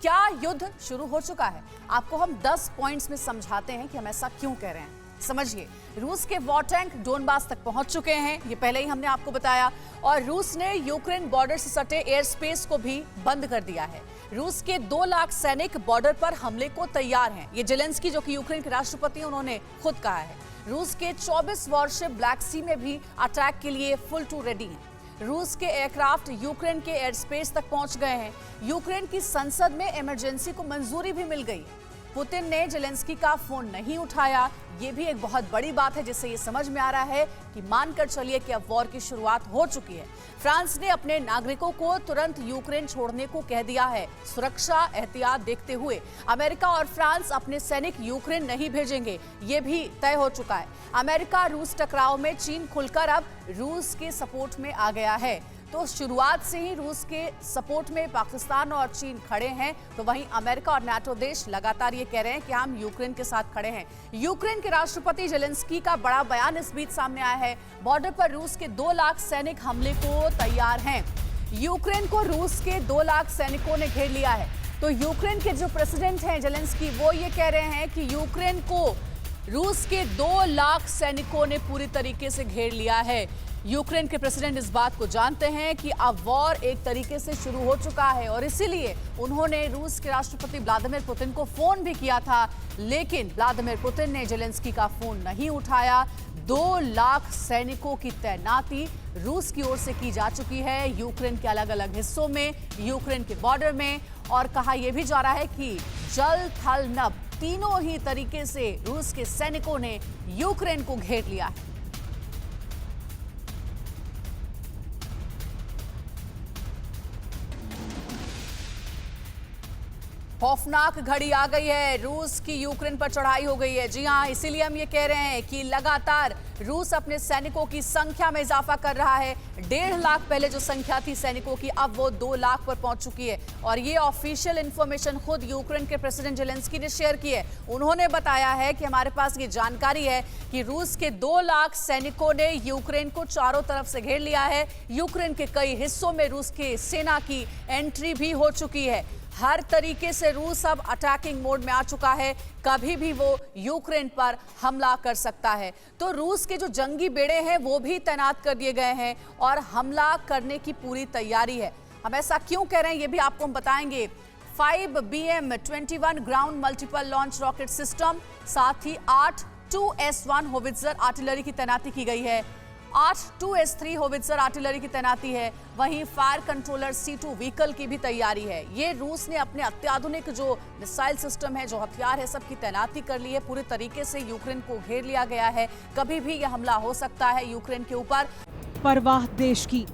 क्या युद्ध शुरू हो चुका है? आपको हम 10 पॉइंट्स में समझाते हैं कि हम ऐसा क्यों कह रहे हैं। समझिए, रूस के वॉर टैंक डोनबास तक पहुंच चुके हैं, ये पहले ही हमने आपको बताया, और रूस ने यूक्रेन बॉर्डर से सटे एयर स्पेस को भी बंद कर दिया है। रूस के 2 लाख सैनिक बॉर्डर पर हमले को तैयार हैं। ये जेलेंस्की, जो कि यूक्रेन के राष्ट्रपति हैं, उन्होंने खुद कहा है। रूस के 24 वॉरशिप ब्लैक सी में भी अटैक के लिए फुल टू रेडी हैं। रूस के एयरक्राफ्ट यूक्रेन के एयर स्पेस तक पहुंच गए हैं। यूक्रेन की संसद में इमरजेंसी को मंजूरी भी मिल गई। पुतिन ने जेलेंस्की का फोन नहीं उठाया, ये भी एक बहुत बड़ी बात है, जिससे ये समझ में आ रहा है कि मानकर चलिए कि अब वॉर की शुरुआत हो चुकी है। फ्रांस ने अपने नागरिकों को तुरंत यूक्रेन छोड़ने को कह दिया है। सुरक्षा एहतियात देखते हुए अमेरिका और फ्रांस अपने सैनिक यूक्रेन नहीं भेजेंगे, ये भी तय हो चुका है। अमेरिका रूस टकराव में चीन खुलकर अब रूस के सपोर्ट में आ गया है। तो शुरुआत से ही रूस के सपोर्ट में पाकिस्तान और चीन खड़े हैं, तो वहीं अमेरिका और नाटो देश लगातार ये कह रहे हैं कि हम यूक्रेन के साथ खड़े हैं। यूक्रेन के राष्ट्रपति जेलेंस्की का बड़ा बयान इस बीच सामने आया है। बॉर्डर पर रूस के 2 लाख सैनिक हमले को तैयार हैं। यूक्रेन को रूस के 2 लाख सैनिकों ने घेर लिया है। तो यूक्रेन के जो प्रेसिडेंट हैं जेलेंस्की, वो ये कह रहे हैं कि यूक्रेन को रूस के 2 लाख सैनिकों ने पूरी तरीके से घेर लिया है। यूक्रेन के प्रेसिडेंट इस बात को जानते हैं कि अब वॉर एक तरीके से शुरू हो चुका है, और इसीलिए उन्होंने रूस के राष्ट्रपति व्लादिमीर पुतिन को फोन भी किया था, लेकिन व्लादिमीर पुतिन ने जेलेंस्की का फोन नहीं उठाया। 2 लाख सैनिकों की तैनाती रूस की ओर से की जा चुकी है यूक्रेन के अलग अलग हिस्सों में, यूक्रेन के बॉर्डर में, और कहा यह भी जा रहा है कि जल थल नभ तीनों ही तरीके से रूस के सैनिकों ने यूक्रेन को घेर लिया है। खौफनाक घड़ी आ गई है, रूस की यूक्रेन पर चढ़ाई हो गई है। जी हां, इसीलिए हम ये कह रहे हैं कि लगातार रूस अपने सैनिकों की संख्या में इजाफा कर रहा है। 1.5 लाख पहले जो संख्या थी सैनिकों की, अब वो 2 लाख पर पहुंच चुकी है। और ये ऑफिशियल इंफॉर्मेशन खुद यूक्रेन के प्रेसिडेंट जेलेंस्की ने शेयर की है। उन्होंने बताया है कि हमारे पास ये जानकारी है कि रूस के 2 लाख सैनिकों ने यूक्रेन को चारों तरफ से घेर लिया है। यूक्रेन के कई हिस्सों में रूस की सेना की एंट्री भी हो चुकी है। हर तरीके से रूस अब अटैकिंग मोड में आ चुका है, कभी भी वो यूक्रेन पर हमला कर सकता है। तो रूस के जो जंगी बेड़े हैं वो भी तैनात कर दिए गए हैं और हमला करने की पूरी तैयारी है। हम ऐसा क्यों कह रहे हैं ये भी आपको हम बताएंगे। 5 BM-21 ground multiple launch rocket system, साथ ही 8 2S1 होवित्जर आर्टिलरी की तैनाती की गई है। 8 2S3 होवित्जर आर्टिलरी की तैनाती है। वहीं फायर कंट्रोलर C2 व्हीकल की भी तैयारी है। ये रूस ने अपने अत्याधुनिक जो मिसाइल सिस्टम है, जो हथियार है, सब की तैनाती कर ली है। पूरे तरीके से यूक्रेन को घेर लिया गया है, कभी भी यह हमला हो सकता है यूक्रेन के ऊपर। परवाह देश की,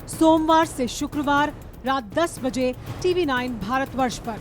सोमवार से शुक्रवार रात 10 बजे TV9 भारतवर्ष पर।